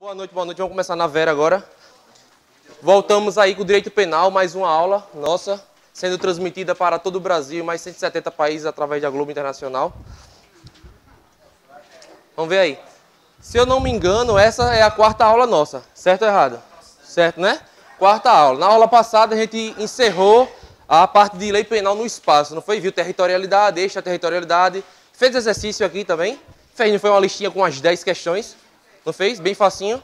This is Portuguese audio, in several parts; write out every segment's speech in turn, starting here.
Boa noite. Vamos começar na Vera agora. Voltamos aí com o Direito Penal, mais uma aula nossa, sendo transmitida para todo o Brasil, mais 170 países através da Globo Internacional. Vamos ver aí. Se eu não me engano, essa é a quarta aula nossa. Certo ou errado? Certo, né? Quarta aula. Na aula passada a gente encerrou a parte de lei penal no espaço, não foi? Viu territorialidade, extraterritorialidade. Fez exercício aqui também. Fez, não foi uma listinha com umas 10 questões? Não fez? Bem facinho.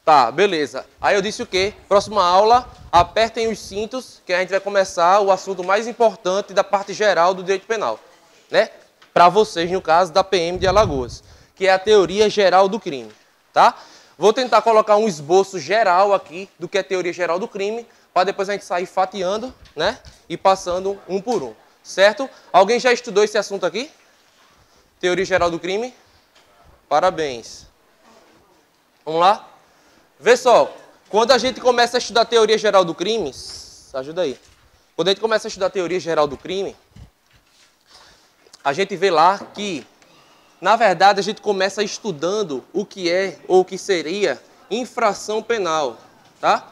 Tá, beleza. Aí eu disse o quê? Próxima aula, apertem os cintos, que a gente vai começar o assunto mais importante da parte geral do direito penal, né? Para vocês, no caso, da PM de Alagoas, que é a teoria geral do crime, tá? Vou tentar colocar um esboço geral aqui do que é a teoria geral do crime, para depois a gente sair fatiando, né? E passando um por um, certo? Alguém já estudou esse assunto aqui? Teoria geral do crime? Parabéns. Vamos lá? Vê só, quando a gente começa a estudar a teoria geral do crime, ajuda aí. Quando a gente começa a estudar a teoria geral do crime, a gente vê lá que, na verdade, a gente começa estudando o que é ou o que seria infração penal, tá?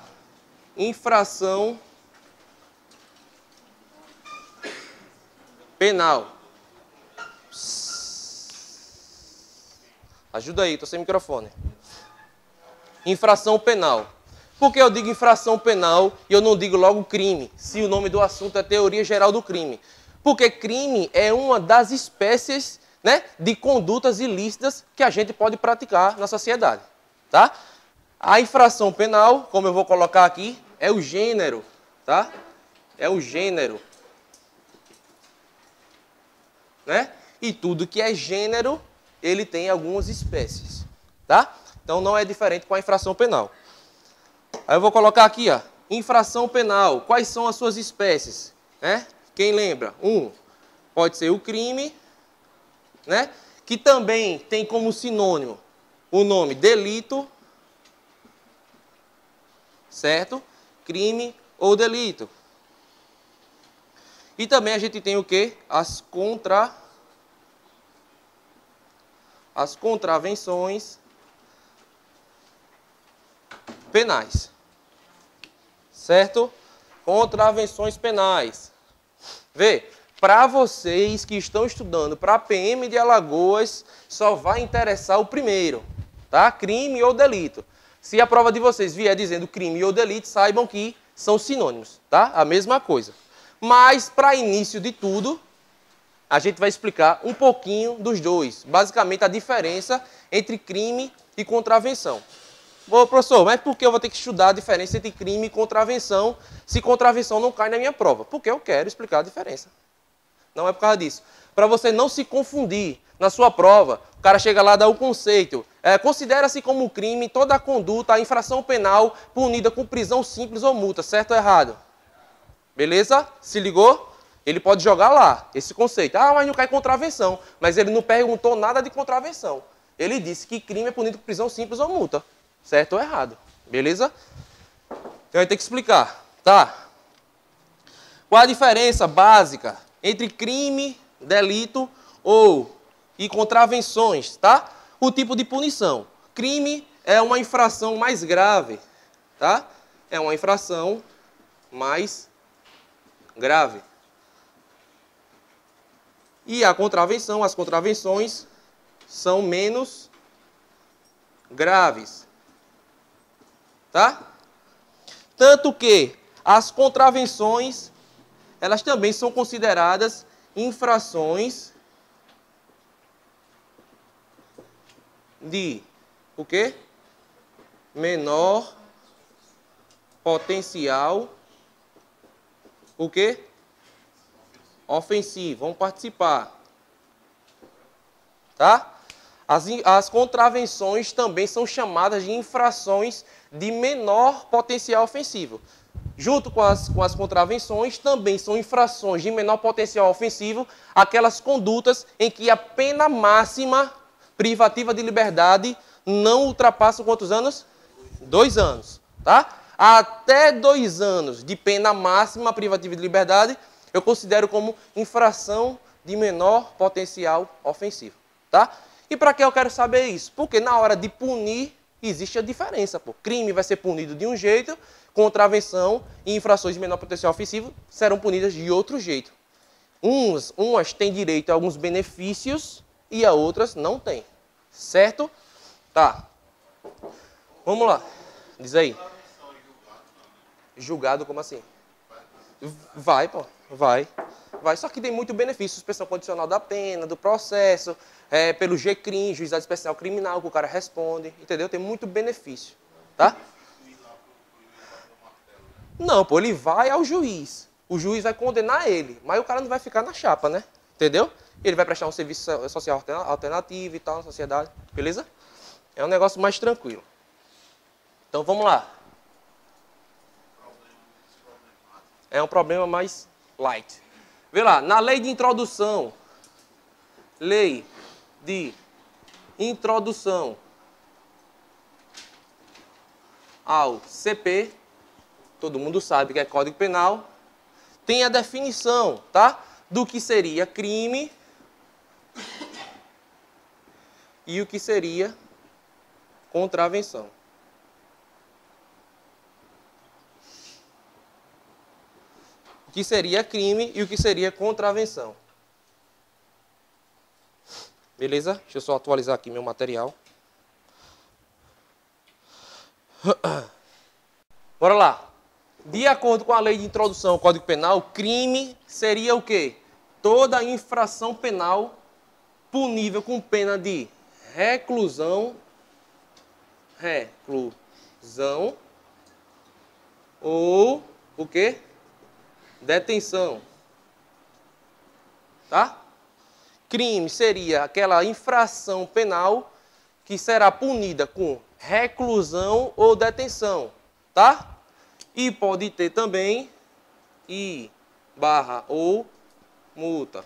Infração penal. Ajuda aí, tô sem microfone. Infração penal. Por que eu digo infração penal e eu não digo logo crime, se o nome do assunto é teoria geral do crime? Porque crime é uma das espécies, né, de condutas ilícitas que a gente pode praticar na sociedade, tá? A infração penal, como eu vou colocar aqui, é o gênero, tá? É o gênero, né? E tudo que é gênero, ele tem algumas espécies, tá? Então não é diferente com a infração penal. Aí eu vou colocar aqui, ó, infração penal. Quais são as suas espécies? Né? Quem lembra? Pode ser o crime, né? Que também tem como sinônimo o nome delito, certo? Crime ou delito. E também a gente tem o quê? As contravenções penais, certo? Contravenções penais. Vê, para vocês que estão estudando para a PM de Alagoas, só vai interessar o primeiro, tá? Crime ou delito. Se a prova de vocês vier dizendo crime ou delito, saibam que são sinônimos, tá? A mesma coisa. Mas, para início de tudo, a gente vai explicar um pouquinho dos dois. Basicamente, a diferença entre crime e contravenção. Ô, professor, mas por que eu vou ter que estudar a diferença entre crime e contravenção se contravenção não cai na minha prova? Porque eu quero explicar a diferença. Não é por causa disso. Para você não se confundir na sua prova, o cara chega lá e dá o conceito. Considera-se como crime toda a conduta, a infração penal punida com prisão simples ou multa, certo ou errado? Beleza? Se ligou? Ele pode jogar lá esse conceito. Ah, mas não cai contravenção. Mas ele não perguntou nada de contravenção. Ele disse que crime é punido com prisão simples ou multa. Certo ou errado? Beleza? Então a gente tem que explicar, tá? Qual a diferença básica entre crime, delito e contravenções, tá? O tipo de punição. Crime é uma infração mais grave, tá? É uma infração mais grave. E a contravenção, as contravenções são menos graves. Tá? Tanto que as contravenções, elas também são consideradas infrações de o quê? Menor potencial o quê? Ofensivo. Vamos participar. Tá? As contravenções também são chamadas de infrações de menor potencial ofensivo. Junto com as contravenções, também são infrações de menor potencial ofensivo aquelas condutas em que a pena máxima privativa de liberdade não ultrapassa quantos anos? 2 anos. Tá? Até 2 anos de pena máxima privativa de liberdade, eu considero como infração de menor potencial ofensivo. Tá? E para que eu quero saber isso? Porque na hora de punir Existe a diferença, pô. Crime vai ser punido de um jeito, contravenção e infrações de menor potencial ofensivo serão punidas de outro jeito. Umas têm direito a alguns benefícios e a outras não têm. Certo? Tá. Vamos lá. Diz aí. Julgado como assim? Vai, pô. Vai. Só que tem muito benefício. Suspensão condicional da pena, do processo, pelo GCRIM, Juizado Especial Criminal, que o cara responde. Entendeu? Tem muito benefício. Tá? Não, pô. Ele vai ao juiz. O juiz vai condenar ele. Mas o cara não vai ficar na chapa, né? Entendeu? Ele vai prestar um serviço social alternativo e tal na sociedade. Beleza? É um negócio mais tranquilo. Então, vamos lá. É um problema mais light. Vê lá, na lei de introdução. Lei de introdução ao CP. Todo mundo sabe que é Código Penal. Tem a definição, tá? Do que seria crime e o que seria contravenção. O que seria crime e o que seria contravenção. Beleza? Deixa eu só atualizar aqui meu material. Bora lá. De acordo com a lei de introdução ao Código Penal, crime seria o quê? Toda infração penal punível com pena de reclusão ou o quê? Detenção. Tá? Crime seria aquela infração penal que será punida com reclusão ou detenção. Tá? E pode ter também ou multa,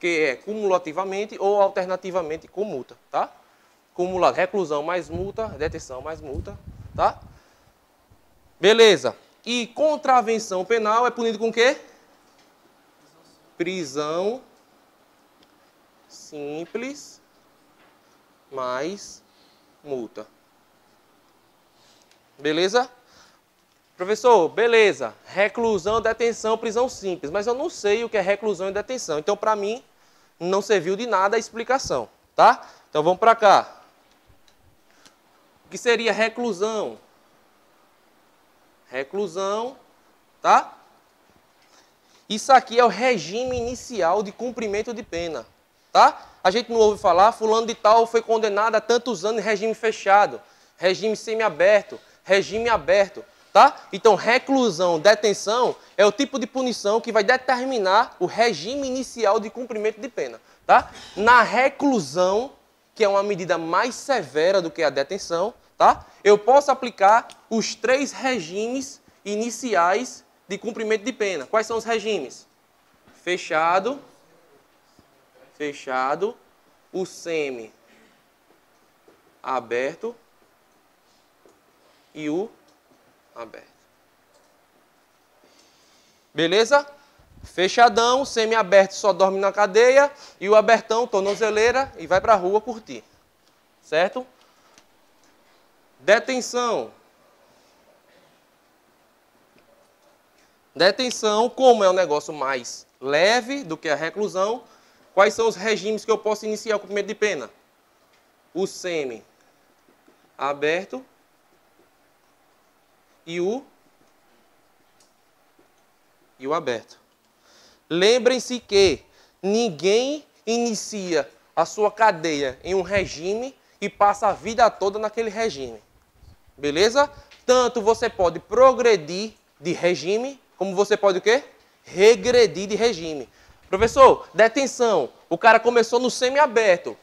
que é cumulativamente ou alternativamente com multa, tá? Cumulado, reclusão mais multa, detenção mais multa, tá? Beleza. E contravenção penal é punido com o quê? Prisão simples mais multa. Beleza? Professor, beleza. Reclusão, detenção, prisão simples. Mas eu não sei o que é reclusão e detenção. Então, para mim, não serviu de nada a explicação, tá? Então, vamos para cá. O que seria reclusão? Reclusão, tá? Isso aqui é o regime inicial de cumprimento de pena, tá? A gente não ouve falar, fulano de tal foi condenado a tantos anos em regime fechado, regime semiaberto, regime aberto, tá? Então, reclusão, detenção é o tipo de punição que vai determinar o regime inicial de cumprimento de pena, tá? Na reclusão, que é uma medida mais severa do que a detenção, tá? Eu posso aplicar os 3 regimes iniciais de cumprimento de pena. Quais são os regimes? Fechado, o semi-aberto e o aberto. Beleza? Fechadão, semi-aberto só dorme na cadeia e o abertão, tornozeleira e vai para a rua curtir. Certo? Detenção. Detenção, como é um negócio mais leve do que a reclusão, quais são os regimes que eu posso iniciar o cumprimento de pena? O semi-aberto e o aberto. Lembrem-se que ninguém inicia a sua cadeia em um regime e passa a vida toda naquele regime. Beleza? Tanto você pode progredir de regime, como você pode o quê? Regredir de regime. Professor, detenção. O cara começou no semiaberto.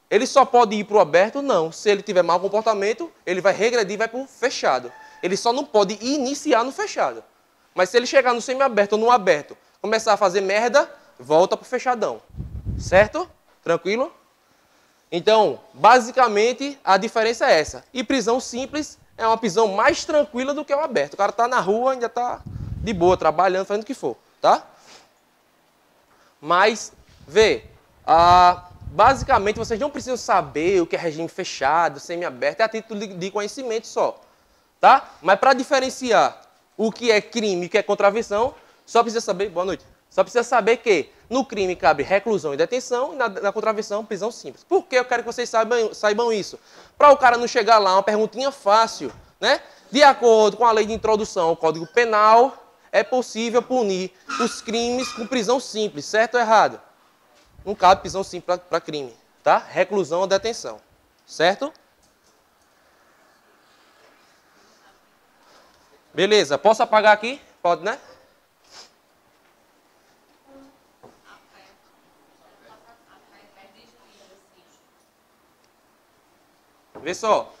Ele só pode ir para o aberto? Não. Se ele tiver mau comportamento, ele vai regredir e vai para o fechado. Ele só não pode iniciar no fechado. Mas se ele chegar no semiaberto ou no aberto, começar a fazer merda, volta para o fechadão. Certo? Tranquilo? Então, basicamente, a diferença é essa. E prisão simples é uma prisão mais tranquila do que o aberto. O cara está na rua, ainda está de boa, trabalhando, fazendo o que for. Tá? Mas, vê, Basicamente, vocês não precisam saber o que é regime fechado, semiaberto, é a título de conhecimento só. Tá? Mas para diferenciar o que é crime e o que é contravenção, só precisa saber, boa noite, só precisa saber que no crime cabe reclusão e detenção e na contravenção prisão simples. Por que eu quero que vocês saibam isso? Para o cara não chegar lá, uma perguntinha fácil, né? De acordo com a lei de introdução ao Código Penal, é possível punir os crimes com prisão simples, certo ou errado? Não cabe prisão simples para crime, tá? Reclusão ou detenção, certo? Beleza, posso apagar aqui? Pode, né? Vê só.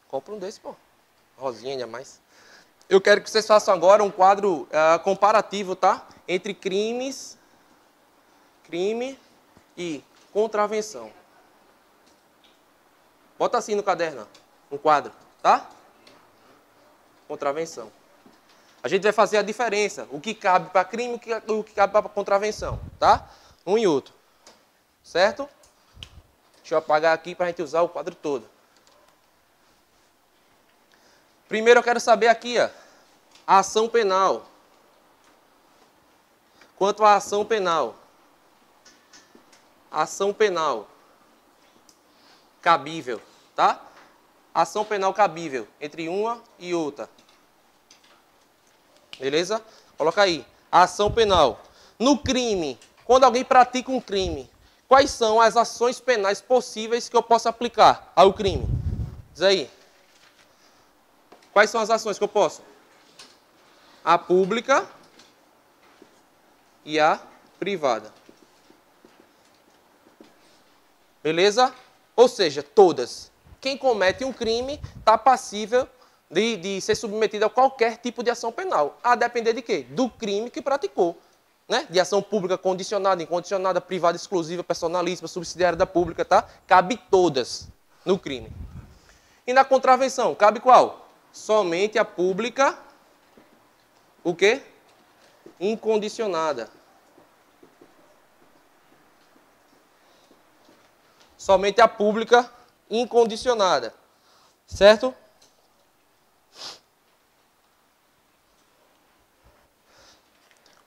Compra um desse, pô. Rosinha ainda mais. Eu quero que vocês façam agora um quadro comparativo, tá? Entre crime e contravenção. Bota assim no caderno, um quadro, tá? Contravenção. A gente vai fazer a diferença, o que cabe para crime e o que cabe para contravenção, tá? Um e outro, certo? Deixa eu apagar aqui para a gente usar o quadro todo. Primeiro eu quero saber aqui, ó, a ação penal. Quanto à ação penal. Ação penal cabível, tá? Ação penal cabível entre uma e outra. Beleza? Coloca aí. Ação penal. No crime, quando alguém pratica um crime, quais são as ações penais possíveis que eu posso aplicar ao crime? Diz aí. Quais são as ações que eu posso? A pública e a privada. Beleza? Ou seja, todas. Quem comete um crime está passível de ser submetido a qualquer tipo de ação penal. A depender de quê? Do crime que praticou. Né? De ação pública condicionada, incondicionada, privada, exclusiva, personalíssima, subsidiária da pública, tá? Cabe todas no crime. E na contravenção, cabe qual? Somente a pública, o quê? Incondicionada. Somente a pública incondicionada. Certo?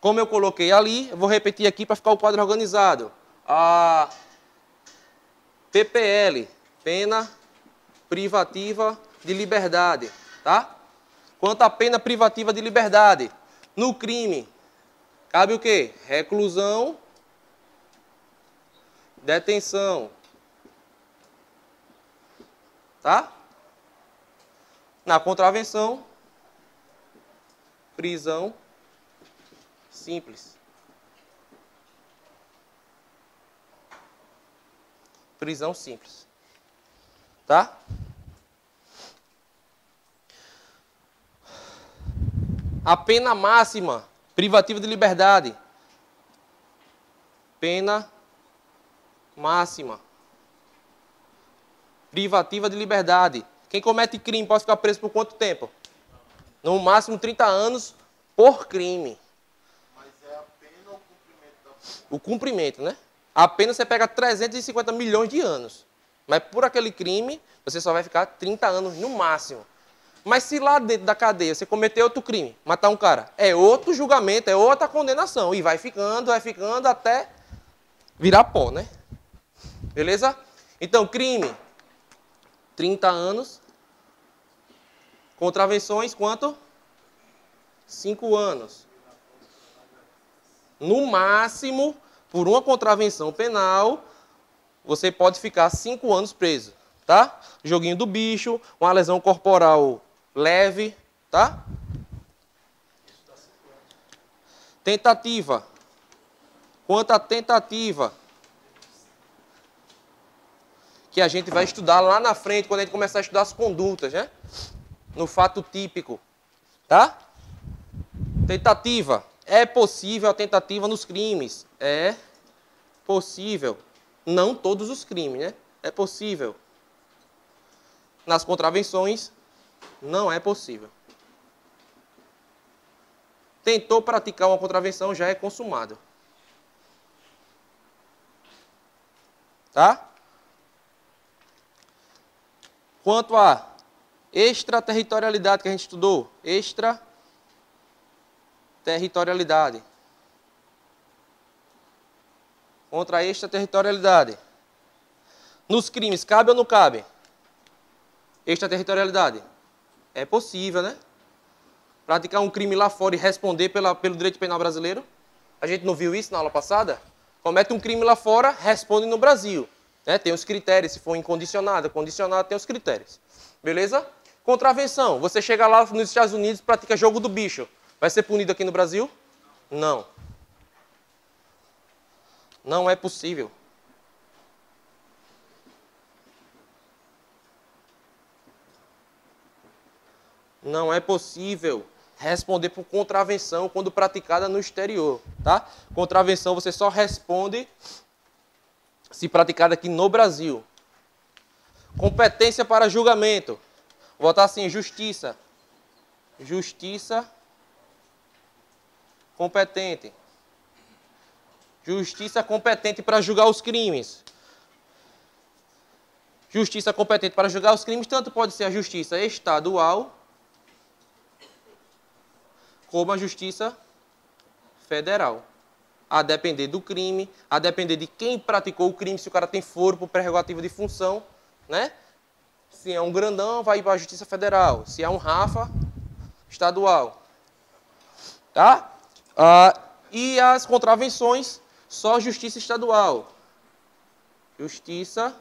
Como eu coloquei ali, eu vou repetir aqui para ficar o quadro organizado. A PPL, pena privativa de liberdade, tá? Quanto à pena privativa de liberdade, no crime, cabe o quê? Reclusão, detenção, tá? Na contravenção, prisão simples. Prisão simples. Tá? A pena máxima privativa de liberdade. Pena máxima privativa de liberdade. Quem comete crime pode ficar preso por quanto tempo? No máximo 30 anos por crime. Mas é a pena ou o cumprimento da pena? O cumprimento, né? A pena você pega 350 milhões de anos. Mas por aquele crime, você só vai ficar 30 anos no máximo. Mas se lá dentro da cadeia você cometer outro crime, matar um cara, é outro julgamento, é outra condenação. E vai ficando até virar pó, né? Beleza? Então, crime, 30 anos. Contravenções, quanto? 5 anos. No máximo, por uma contravenção penal, você pode ficar 5 anos preso, tá? Joguinho do bicho, uma lesão corporal leve, tá? Tentativa. Quanto à tentativa, que a gente vai estudar lá na frente, quando a gente começar a estudar as condutas, né? No fato típico, tá? Tentativa. É possível a tentativa nos crimes. É possível. Não todos os crimes, né? É possível. Nas contravenções, não é possível. tentou praticar uma contravenção, já é consumado. Tá? Quanto à extraterritorialidade que a gente estudou, extraterritorialidade. Contra a extraterritorialidade. Nos crimes, cabe ou não cabe? Extraterritorialidade. É possível, né? Praticar um crime lá fora e responder pelo direito penal brasileiro. A gente não viu isso na aula passada? Comete um crime lá fora, responde no Brasil. Né? Tem os critérios, se for incondicionado, condicionado, tem os critérios. Beleza? Contravenção. Você chega lá nos Estados Unidos e pratica jogo do bicho. Vai ser punido aqui no Brasil? Não. Não é possível. Não é possível responder por contravenção quando praticada no exterior, tá? Contravenção você só responde se praticada aqui no Brasil. Competência para julgamento. Vou botar assim, justiça. Justiça competente. Justiça competente para julgar os crimes. Justiça competente para julgar os crimes, tanto pode ser a justiça estadual, como a justiça federal. A depender do crime, a depender de quem praticou o crime, se o cara tem foro por prerrogativa de função, né? Se é um grandão, vai para a justiça federal. Se é um Rafa, estadual. Tá? E as contravenções, só justiça estadual. Justiça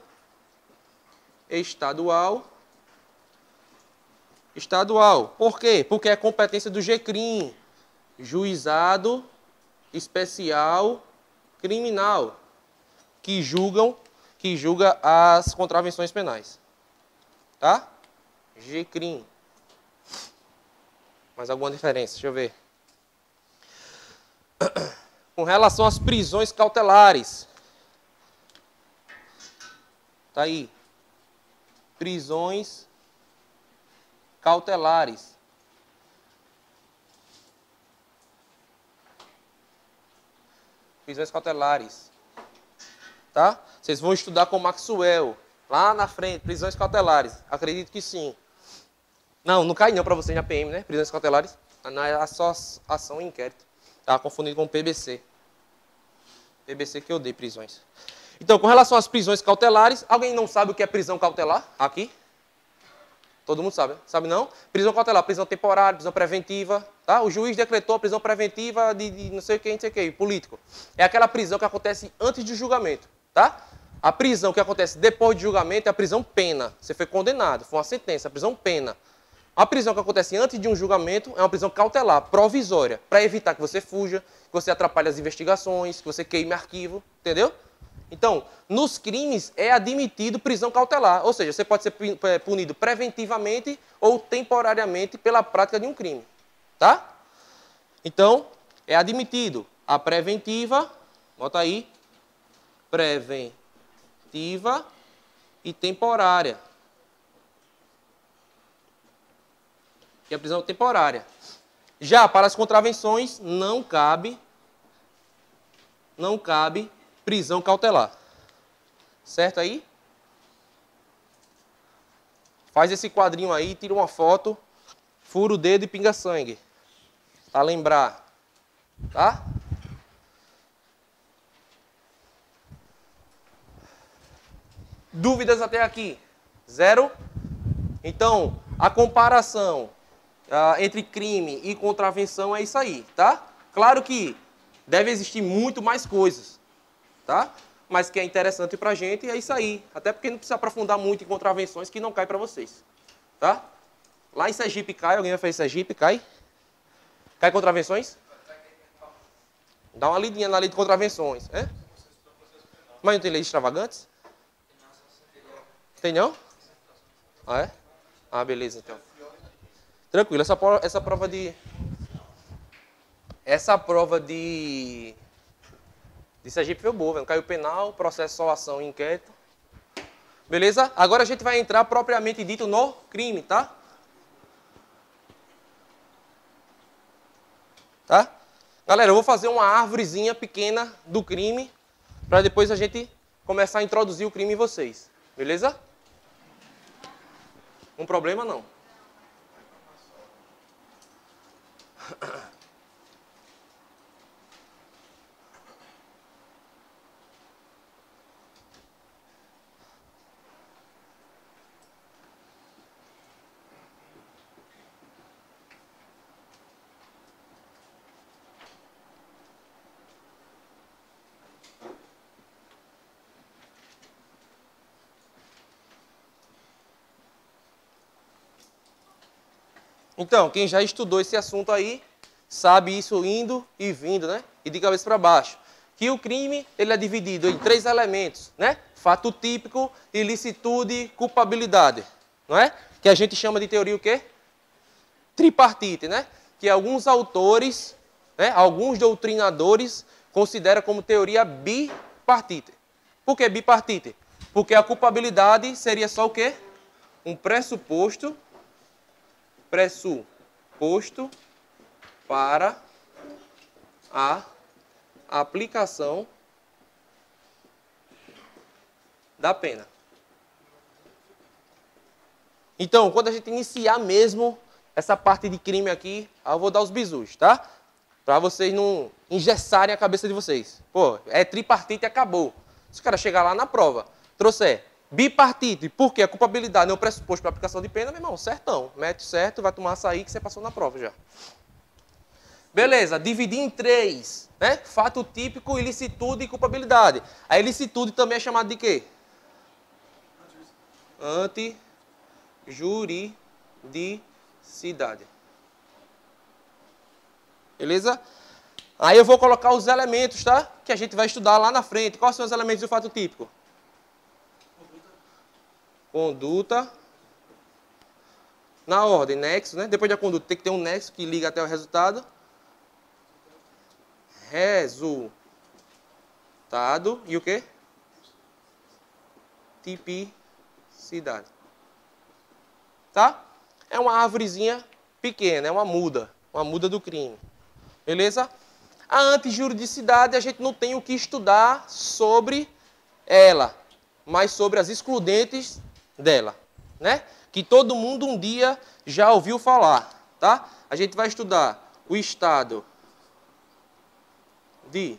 estadual. Estadual. Por quê? Porque é competência do GCRIM, Juizado Especial Criminal, que julga as contravenções penais. Tá? GCRIM. Mais alguma diferença? Deixa eu ver. Com relação às prisões cautelares. Tá aí. Prisões cautelares. Prisões cautelares. Tá? Vocês vão estudar com o Maxwell. Lá na frente, prisões cautelares. Acredito que sim. Não cai não para vocês na PM, né? Prisões cautelares. Não é só ação e inquérito. Tá confundido com PBC. PBC que eu dei prisões. Então, com relação às prisões cautelares, alguém não sabe o que é prisão cautelar aqui? Todo mundo sabe, sabe não? Prisão cautelar, prisão temporária, prisão preventiva, tá? O juiz decretou a prisão preventiva de não sei quem, não sei o que, político. É aquela prisão que acontece antes do julgamento, tá? A prisão que acontece depois do julgamento é a prisão pena. Você foi condenado, foi uma sentença, a prisão pena. A prisão que acontece antes de um julgamento é uma prisão cautelar, provisória, para evitar que você fuja, que você atrapalhe as investigações, que você queime arquivo, entendeu? Então, nos crimes é admitido prisão cautelar, ou seja, você pode ser punido preventivamente ou temporariamente pela prática de um crime, tá? Então, é admitido a preventiva, bota aí, preventiva e temporária. Que é a prisão temporária. Já para as contravenções, não cabe prisão cautelar. Certo aí? Faz esse quadrinho aí, tira uma foto, fura o dedo e pinga sangue. Para lembrar. Tá? Dúvidas até aqui? Zero? Então, a comparação entre crime e contravenção é isso aí, tá? Claro que deve existir muito mais coisas, tá? Mas que é interessante pra gente é isso aí. Até porque não precisa aprofundar muito em contravenções que não cai pra vocês, tá? Lá em Sergipe cai, alguém vai fazer Sergipe, cai? Cai contravenções? Dá uma lidinha na lei de contravenções, é? Mas não tem leis extravagantes? Tem não? Ah, é? Ah, beleza, então. Tranquilo, essa prova de Sergipe foi boa, velho. Caiu penal, processo, só ação e inquérito. Beleza? Agora a gente vai entrar propriamente dito no crime, tá? Tá? Galera, eu vou fazer uma árvorezinha pequena do crime para depois a gente começar a introduzir o crime em vocês. Beleza? Um problema não. Então, quem já estudou esse assunto aí, sabe isso indo e vindo, né? E de cabeça para baixo. Que o crime, ele é dividido em 3 elementos, né? Fato típico, ilicitude, culpabilidade, não é? Que a gente chama de teoria o quê? Tripartite, né? Que alguns autores, né? Alguns doutrinadores consideram como teoria bipartite. Por que bipartite? Porque a culpabilidade seria só o quê? Um pressuposto para a aplicação da pena. Então, quando a gente iniciar mesmo essa parte de crime aqui, eu vou dar os bisus, tá? Para vocês não engessarem a cabeça de vocês. Pô, é tripartite e acabou. Se o cara chegar lá na prova, trouxer bipartite, porque a culpabilidade não é o pressuposto para a aplicação de pena, meu irmão, certão. Mete certo, vai tomar açaí que você passou na prova já. Beleza, dividir em 3, né? Fato típico, ilicitude e culpabilidade. A ilicitude também é chamada de quê? Antijuridicidade. Beleza? Aí eu vou colocar os elementos, tá? Que a gente vai estudar lá na frente. Quais são os elementos do fato típico? Conduta. Na ordem, nexo, né? Depois da conduta tem que ter um nexo que liga até o resultado. Resultado. E o quê? Tipicidade. Tá? É uma árvorezinha pequena, é uma muda do crime. Beleza? A antijuridicidade, a gente não tem o que estudar sobre ela, mas sobre as excludentes dela, né? Que todo mundo um dia já ouviu falar, tá? A gente vai estudar o estado de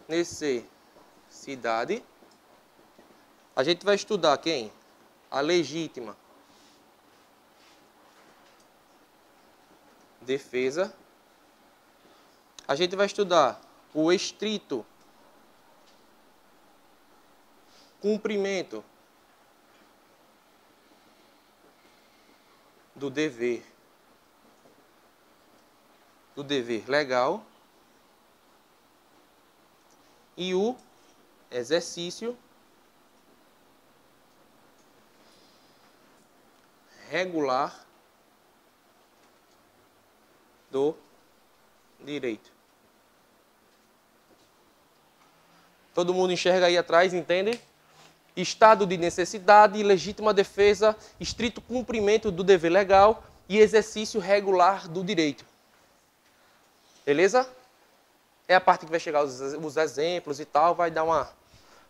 necessidade. A gente vai estudar quem? A legítima defesa. A gente vai estudar o estrito cumprimento do dever legal e o exercício regular do direito. Todo mundo enxerga aí atrás, entende? Estado de necessidade, legítima defesa, estrito cumprimento do dever legal e exercício regular do direito. Beleza? É a parte que vai chegar os exemplos e tal, vai dar uma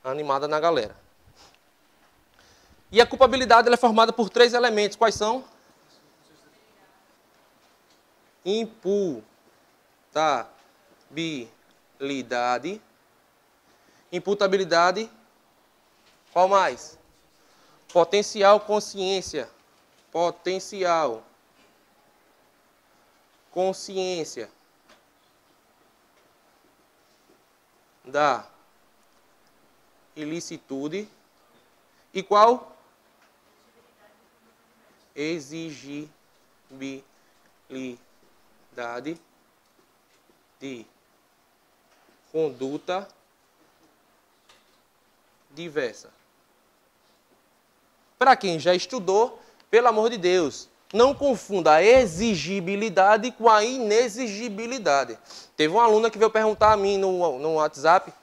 animada na galera. E a culpabilidade ela é formada por 3 elementos. Quais são? Imputabilidade. Imputabilidade. Qual mais? Potencial consciência. Potencial consciência da ilicitude. E qual? Exigibilidade de conduta diversa. Para quem já estudou, pelo amor de Deus, não confunda a exigibilidade com a inexigibilidade. Teve uma aluna que veio perguntar a mim no WhatsApp,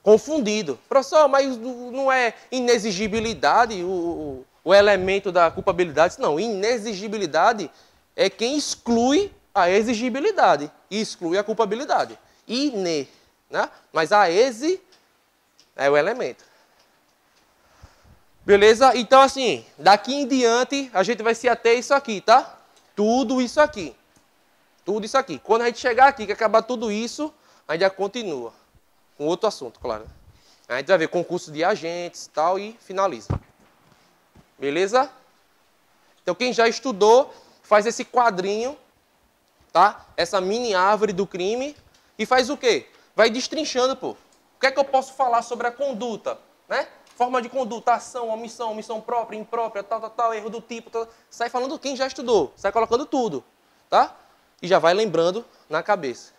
confundido. Professor, mas não é inexigibilidade o elemento da culpabilidade? Não, inexigibilidade é quem exclui A exigibilidade exclui a culpabilidade. Ine, né? Mas a exi é o elemento. Beleza? Então, assim, daqui em diante, a gente vai se ater a isso aqui, tá? Tudo isso aqui. Tudo isso aqui. Quando a gente chegar aqui, que acabar tudo isso, a gente já continua. Com outro assunto, claro. A gente vai ver concurso de agentes e tal e finaliza. Beleza? Então, quem já estudou, faz esse quadrinho, tá? Essa mini árvore do crime e faz o quê? Vai destrinchando, pô. O que é que eu posso falar sobre a conduta, né? Forma de conduta, ação, omissão, omissão própria, imprópria, tal, erro do tipo, tal. Sai falando quem já estudou, sai colocando tudo, tá? E já vai lembrando na cabeça.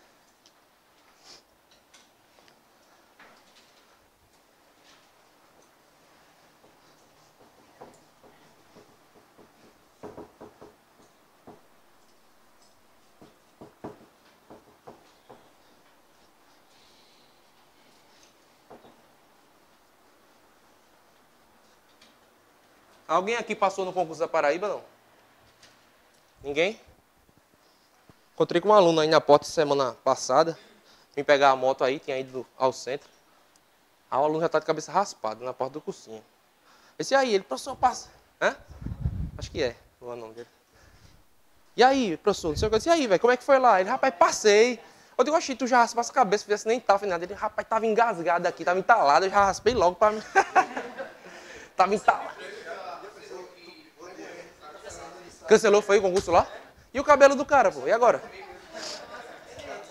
Alguém aqui passou no concurso da Paraíba, não? Ninguém? Encontrei com um aluno aí na porta semana passada. Vim pegar a moto aí, tinha ido ao centro. Aí o aluno já tá de cabeça raspada na porta do cursinho. Eu disse, e aí? Ele, professor, passa. Hã? Acho que é o nome dele. E aí, professor? Não sei o que. Eu disse, e aí, velho, como é que foi lá? Ele, rapaz, passei. Eu digo, oxi, tu já raspa a cabeça, fizesse nem tava nada. Ele, rapaz, tava engasgado aqui, tava entalado, eu já raspei logo pra mim. Tava entalado. Cancelou, foi o concurso lá? E o cabelo do cara, pô? E agora?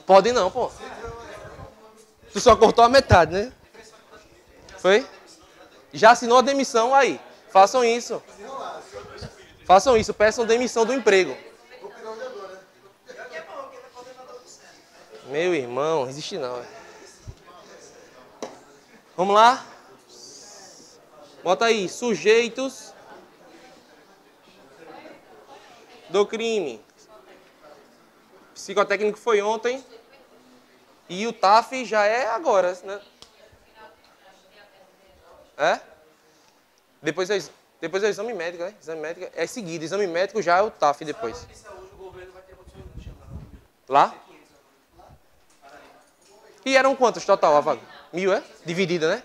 Pode não, pô. Tu só cortou a metade, né? Foi? Já assinou a demissão aí. Façam isso. Façam isso, peçam demissão do emprego. Meu irmão, não existe não. Vamos lá? Bota aí, sujeitos do crime. Psicotécnico foi ontem. E o TAF já é agora, né? É? Depois é exame médico, né? Exame médico é seguido. Exame médico já é o TAF depois. Lá? E eram quantos total a vaga? 1.000, é? Dividida, né?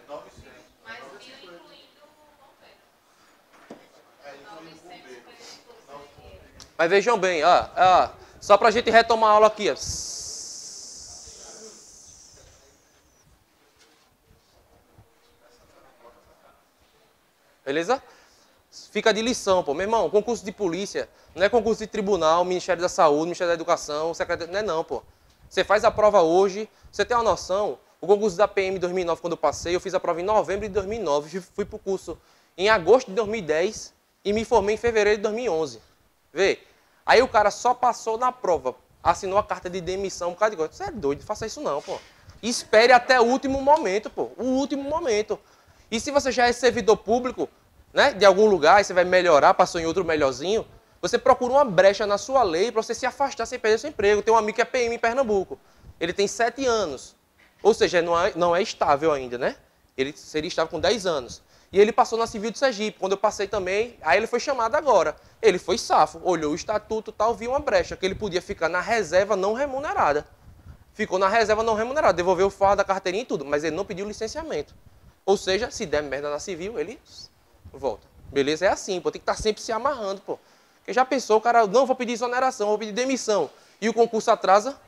Mas vejam bem, só para a gente retomar a aula aqui. Ó. Beleza? Fica de lição, pô. Meu irmão, concurso de polícia não é concurso de tribunal, Ministério da Saúde, Ministério da Educação, Secretaria... Não é não, pô. Você faz a prova hoje, você tem uma noção, o concurso da PM em 2009, quando eu passei, eu fiz a prova em novembro de 2009, fui para o curso em agosto de 2010 e me formei em fevereiro de 2011. Vê? Aí o cara só passou na prova, assinou a carta de demissão, um bocado de coisa. Você é doido, não faça isso não, pô. Espere até o último momento, pô. O último momento. E se você já é servidor público, né, de algum lugar, e você vai melhorar, passou em outro melhorzinho, você procura uma brecha na sua lei para você se afastar sem perder seu emprego. Tem um amigo que é PM em Pernambuco. Ele tem 7 anos. Ou seja, não é estável ainda, né? Ele seria estável com 10 anos. E ele passou na Civil de Sergipe. Quando eu passei também, aí ele foi chamado agora. Ele foi safo, olhou o estatuto e tal, viu uma brecha, que ele podia ficar na reserva não remunerada. Ficou na reserva não remunerada, devolveu o fardo da carteirinha e tudo, mas ele não pediu licenciamento. Ou seja, se der merda na civil, ele volta. Beleza? É assim, pô, tem que estar sempre se amarrando, pô. Porque já pensou, o cara, não, vou pedir exoneração, vou pedir demissão. E o concurso atrasa?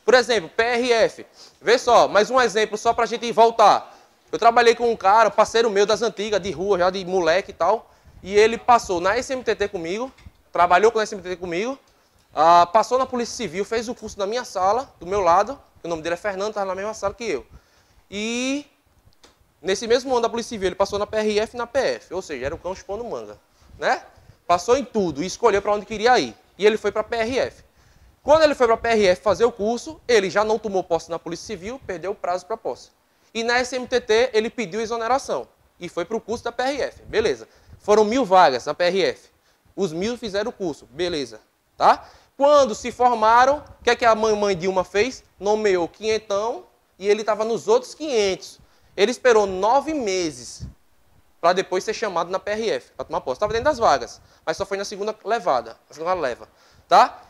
Por exemplo, PRF. Vê só, mais um exemplo só pra gente voltar. Eu trabalhei com um cara, parceiro meu das antigas, de rua, já de moleque e tal. E ele passou na SMTT comigo, trabalhou com a SMTT comigo, passou na Polícia Civil, fez o curso na minha sala, do meu lado. O nome dele é Fernando, estava na mesma sala que eu. E nesse mesmo ano da Polícia Civil, ele passou na PRF e na PF. Ou seja, era o cão chupando manga, né? Passou em tudo e escolheu para onde queria ir. E ele foi para a PRF. Quando ele foi para a PRF fazer o curso, ele já não tomou posse na Polícia Civil, perdeu o prazo para posse. E na SMTT, ele pediu exoneração. E foi para o curso da PRF. Beleza. Foram 1.000 vagas na PRF. Os 1.000 fizeram o curso. Beleza. Tá? Quando se formaram, o que é que a mamãe Dilma fez? Nomeou 500 e ele estava nos outros 500. Ele esperou 9 meses para depois ser chamado na PRF, para tomar posse. Estava dentro das vagas, mas só foi na segunda levada, na segunda leva. Tá?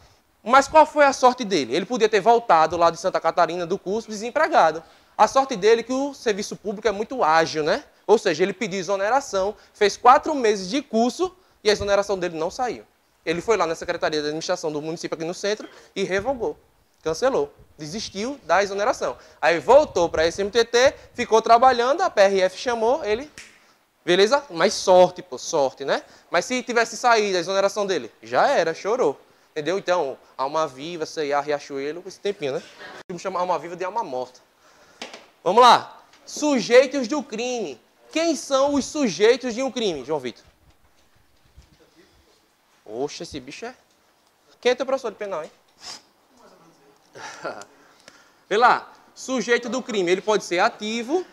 Mas qual foi a sorte dele? Ele podia ter voltado lá de Santa Catarina do curso desempregado. A sorte dele é que o serviço público é muito ágil, né? Ou seja, ele pediu exoneração, fez 4 meses de curso e a exoneração dele não saiu. Ele foi lá na Secretaria de Administração do município aqui no centro e revogou, cancelou, desistiu da exoneração. Aí voltou para a SMTT, ficou trabalhando, a PRF chamou ele, beleza? Mas sorte, pô, sorte, né? Mas se tivesse saído a exoneração dele, já era, chorou. Entendeu? Então, Alma Viva, C&A, Riachuelo, com esse tempinho, né? Vamos chamar Alma Viva de alma morta. Vamos lá. Sujeitos do crime. Quem são os sujeitos de um crime, João Vitor? Oxe, esse bicho é... Quem é teu professor de penal, hein? Vê lá. Sujeito do crime, ele pode ser ativo.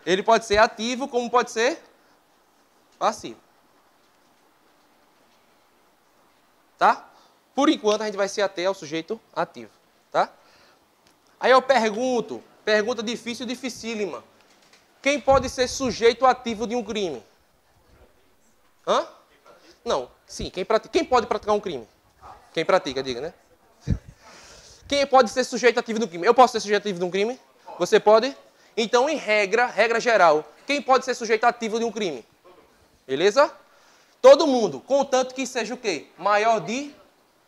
Ele pode ser ativo, como pode ser passivo. Tá? Por enquanto, a gente vai se ater ao sujeito ativo. Tá? Aí eu pergunto, pergunta difícil, dificílima. Quem pode ser sujeito ativo de um crime? Hã? Não, sim, quem pode praticar um crime? Quem pratica, diga, né? Quem pode ser sujeito ativo de um crime? Eu posso ser sujeito ativo de um crime? Você pode? Então, em regra geral, quem pode ser sujeito ativo de um crime? Beleza? Todo mundo, contanto que seja o quê? Maior de...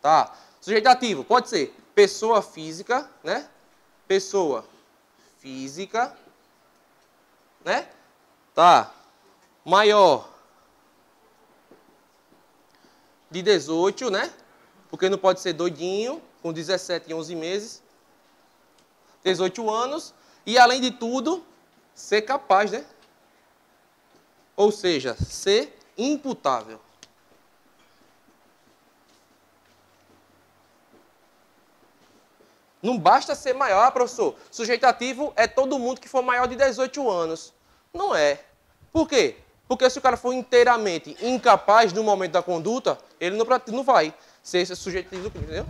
Tá. Sujeito ativo, pode ser pessoa física, né? Pessoa física, né? Tá. Maior de 18, né? Porque não pode ser doidinho, com 17 e 11 meses. 18 anos. E, além de tudo, ser capaz, né? Ou seja, ser imputável. Não basta ser maior, professor. Sujeito ativo é todo mundo que for maior de 18 anos. Não é. Por quê? Porque se o cara for inteiramente incapaz no momento da conduta, ele não vai ser esse sujeito ativo do crime, entendeu?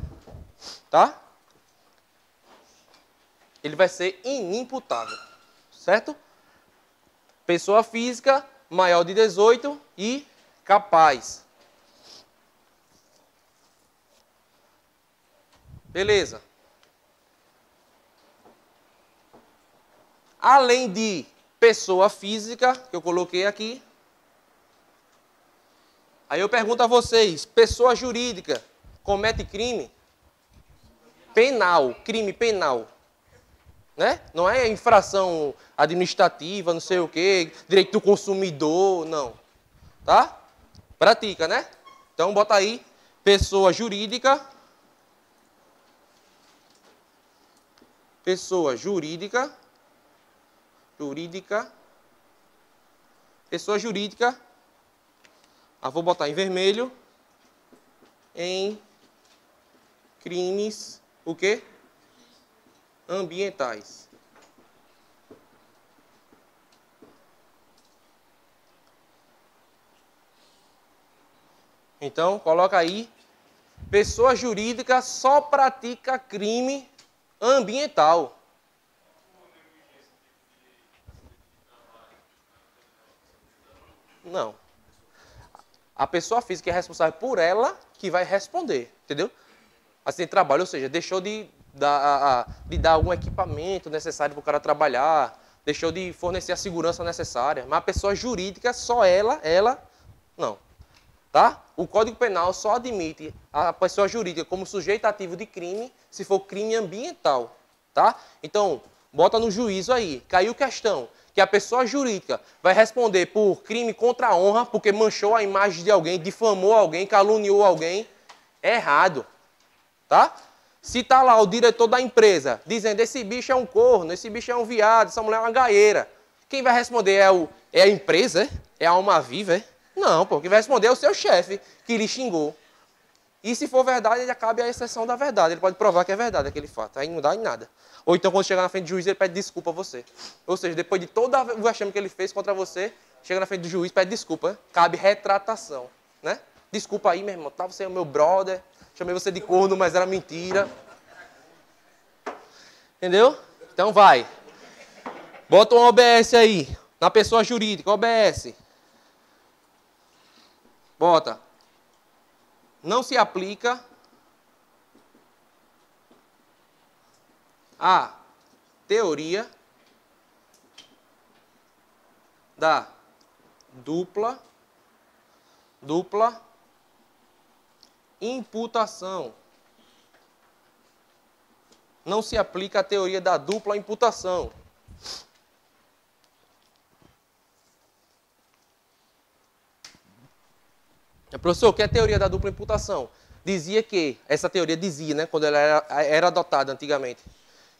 Tá? Ele vai ser inimputável. Certo? Pessoa física, maior de 18 e capaz. Beleza. Além de pessoa física, que eu coloquei aqui. Aí eu pergunto a vocês, pessoa jurídica comete crime? Penal, crime penal. Né? Não é infração administrativa, não sei o quê, direito do consumidor, não. Tá? Pratica, né? Então, bota aí, pessoa jurídica. Pessoa jurídica. Pessoa jurídica. Vou botar em vermelho. Em crimes, o quê? Ambientais. Então, coloca aí. Pessoa jurídica só pratica crime ambiental. Não. A pessoa física é responsável por ela que vai responder, entendeu? Assim, trabalho, ou seja, deixou de dar algum equipamento necessário para o cara trabalhar, deixou de fornecer a segurança necessária, mas a pessoa jurídica, só ela, não. Tá? O Código Penal só admite a pessoa jurídica como sujeito ativo de crime se for crime ambiental, tá? Então, bota no juízo aí, caiu questão, que a pessoa jurídica vai responder por crime contra a honra, porque manchou a imagem de alguém, difamou alguém, caluniou alguém, é errado, tá? Se tá lá o diretor da empresa dizendo esse bicho é um corno, esse bicho é um viado, essa mulher é uma gaieira, quem vai responder é a empresa, é a Alma Viva, é? Não, pô, quem vai responder é o seu chefe, que lhe xingou. E se for verdade, ele cabe à exceção da verdade. Ele pode provar que é verdade aquele fato. Aí não dá em nada. Ou então, quando chegar na frente do juiz, ele pede desculpa a você. Ou seja, depois de todo o vexame que ele fez contra você, chega na frente do juiz, pede desculpa. Né? Cabe retratação. Né? Desculpa aí, meu irmão. Tá, você é o meu brother. Chamei você de corno, mas era mentira. Entendeu? Então vai. Bota um OBS aí. Na pessoa jurídica, OBS. Bota. não se aplica a teoria da dupla imputação. Não se aplica a teoria da dupla imputação. Professor, o que é a teoria da dupla imputação? Essa teoria dizia, né, quando ela era adotada antigamente,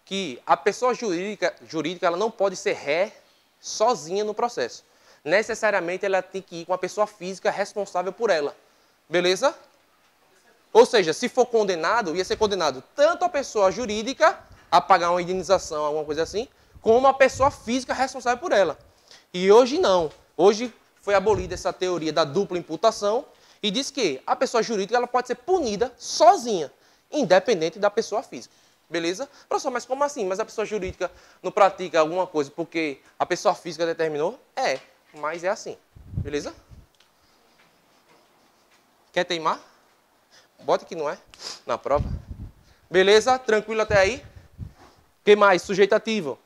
que a pessoa jurídica ela não pode ser ré sozinha no processo. Necessariamente ela tem que ir com a pessoa física responsável por ela. Beleza? Ou seja, se for condenado, ia ser condenado tanto a pessoa jurídica a pagar uma indenização, alguma coisa assim, como a pessoa física responsável por ela. E hoje não. Hoje foi abolida essa teoria da dupla imputação e diz que a pessoa jurídica ela pode ser punida sozinha, independente da pessoa física. Beleza? Professor, mas como assim? Mas a pessoa jurídica não pratica alguma coisa porque a pessoa física determinou? É, mas é assim. Beleza? Quer teimar? Bota que não é na prova. Beleza? Tranquilo até aí? O que mais? Sujeito ativo.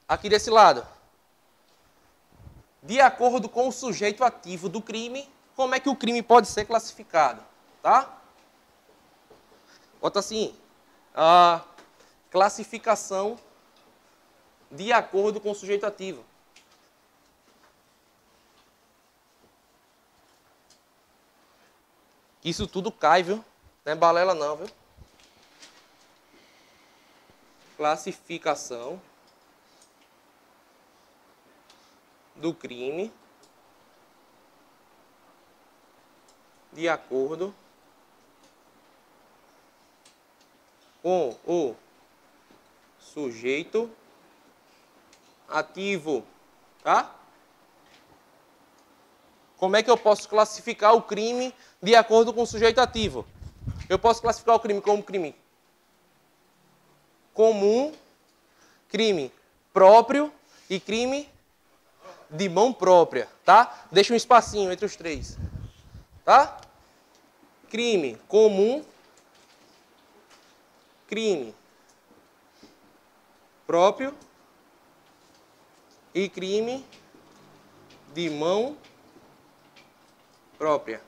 Aqui desse lado. De acordo com o sujeito ativo do crime, como é que o crime pode ser classificado? Tá? Bota assim. Classificação de acordo com o sujeito ativo. Isso tudo cai, viu? Não é balela não, viu? Classificação do crime de acordo com o sujeito ativo, tá? Como é que eu posso classificar o crime de acordo com o sujeito ativo? Eu posso classificar o crime como crime comum, crime próprio e crime de mão própria, tá? Deixa um espacinho entre os três, tá? Crime comum, crime próprio e crime de mão própria.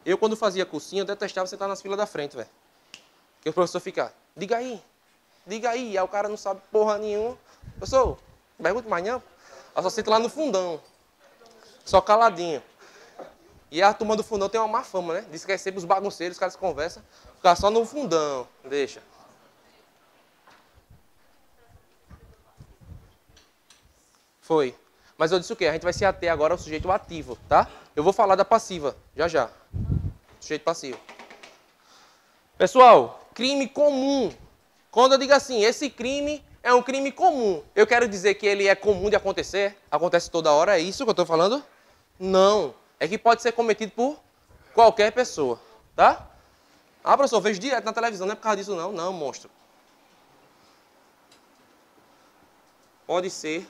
Eu, quando fazia cursinho, eu detestava sentar nas filas da frente, velho. Porque o professor fica, diga aí. Aí o cara não sabe porra nenhuma. Professor, pergunta amanhã. Eu só sento lá no fundão. Só caladinho. E a turma do fundão tem uma má fama, né? Diz que é sempre os bagunceiros, os caras conversam. Ficar só no fundão. Deixa. Foi. Mas eu disse o quê? A gente vai se ater agora ao sujeito ativo, tá? Eu vou falar da passiva, já. Sujeito passivo. Pessoal, crime comum. Quando eu digo assim, esse crime é um crime comum, eu quero dizer que ele é comum de acontecer? Acontece toda hora, é isso que eu estou falando? Não. É que pode ser cometido por qualquer pessoa, tá? Professor, eu vejo direto na televisão, não é por causa disso não. Não, monstro. Pode ser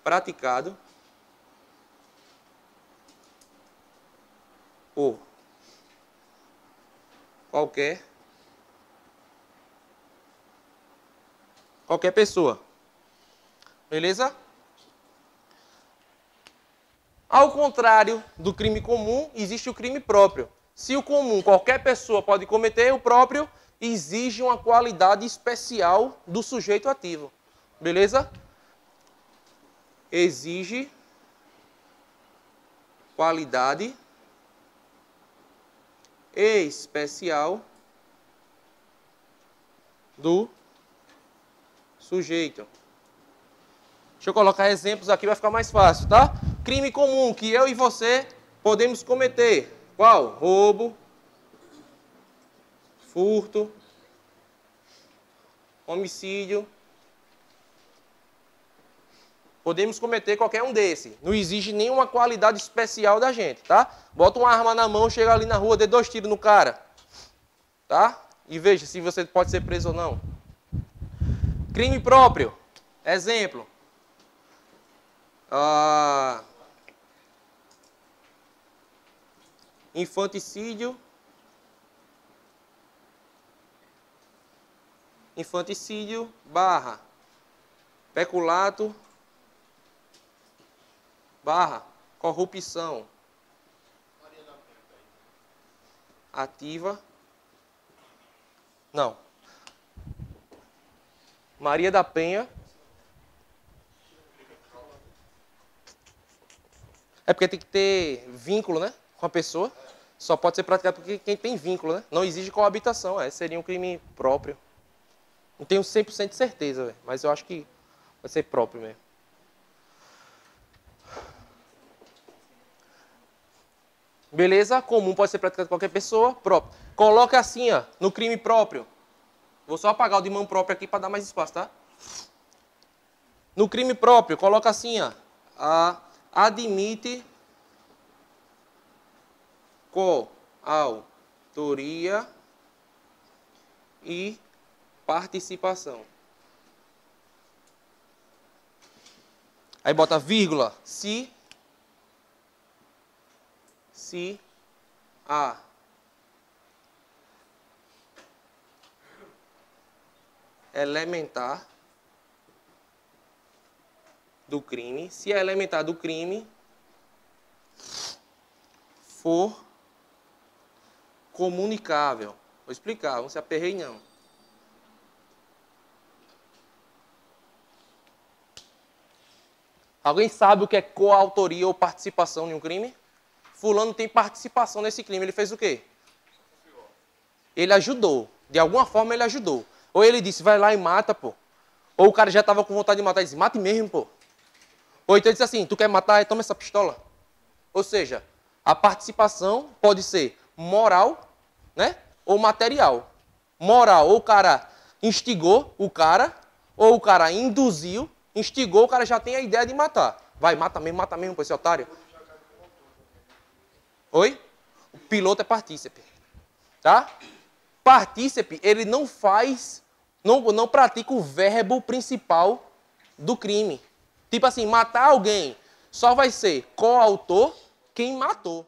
praticado por qualquer pessoa. Beleza? Ao contrário do crime comum, existe o crime próprio. Se o comum qualquer pessoa pode cometer, o próprio exige uma qualidade especial do sujeito ativo. Beleza? Exige qualidade especial do sujeito. Deixa eu colocar exemplos aqui, vai ficar mais fácil, tá? Crime comum que eu e você podemos cometer. Qual? Roubo, furto, homicídio. Podemos cometer qualquer um desses. Não exige nenhuma qualidade especial da gente, tá? Bota uma arma na mão, chega ali na rua, dê 2 tiros no cara. Tá? E veja se você pode ser preso ou não. Crime próprio. Exemplo. infanticídio, barra peculato, barra corrupção ativa. Não. Maria da Penha. É porque tem que ter vínculo, né, com a pessoa. Só pode ser praticado por quem tem vínculo, né? Não exige coabitação. Seria um crime próprio. Não tenho 100% de certeza, véio, mas eu acho que vai ser próprio mesmo. Beleza? Comum pode ser praticado por qualquer pessoa. Próprio. Coloca assim, ó, no crime próprio. Vou só apagar o de mão própria aqui para dar mais espaço, tá? No crime próprio, coloca assim, ó. Admite coautoria e participação. Aí bota vírgula. Se a elementar do crime, se a elementar do crime for comunicável. Vou explicar, não se aperrei não. Alguém sabe o que é coautoria ou participação em um crime? Fulano tem participação nesse crime. Ele fez o quê? Ele ajudou. De alguma forma ele ajudou. Ou ele disse, vai lá e mata, pô. Ou o cara já estava com vontade de matar e disse, mate mesmo, pô. Ou então ele disse assim, tu quer matar? Toma essa pistola. Ou seja, a participação pode ser moral, né? Ou material. Moral, ou o cara instigou o cara, ou o cara induziu, instigou, o cara já tem a ideia de matar. Vai, mata mesmo, pô, esse otário. Oi? O piloto é partícipe. Tá? Partícipe, ele não faz, não pratica o verbo principal do crime. Tipo assim, matar alguém só vai ser coautor quem matou.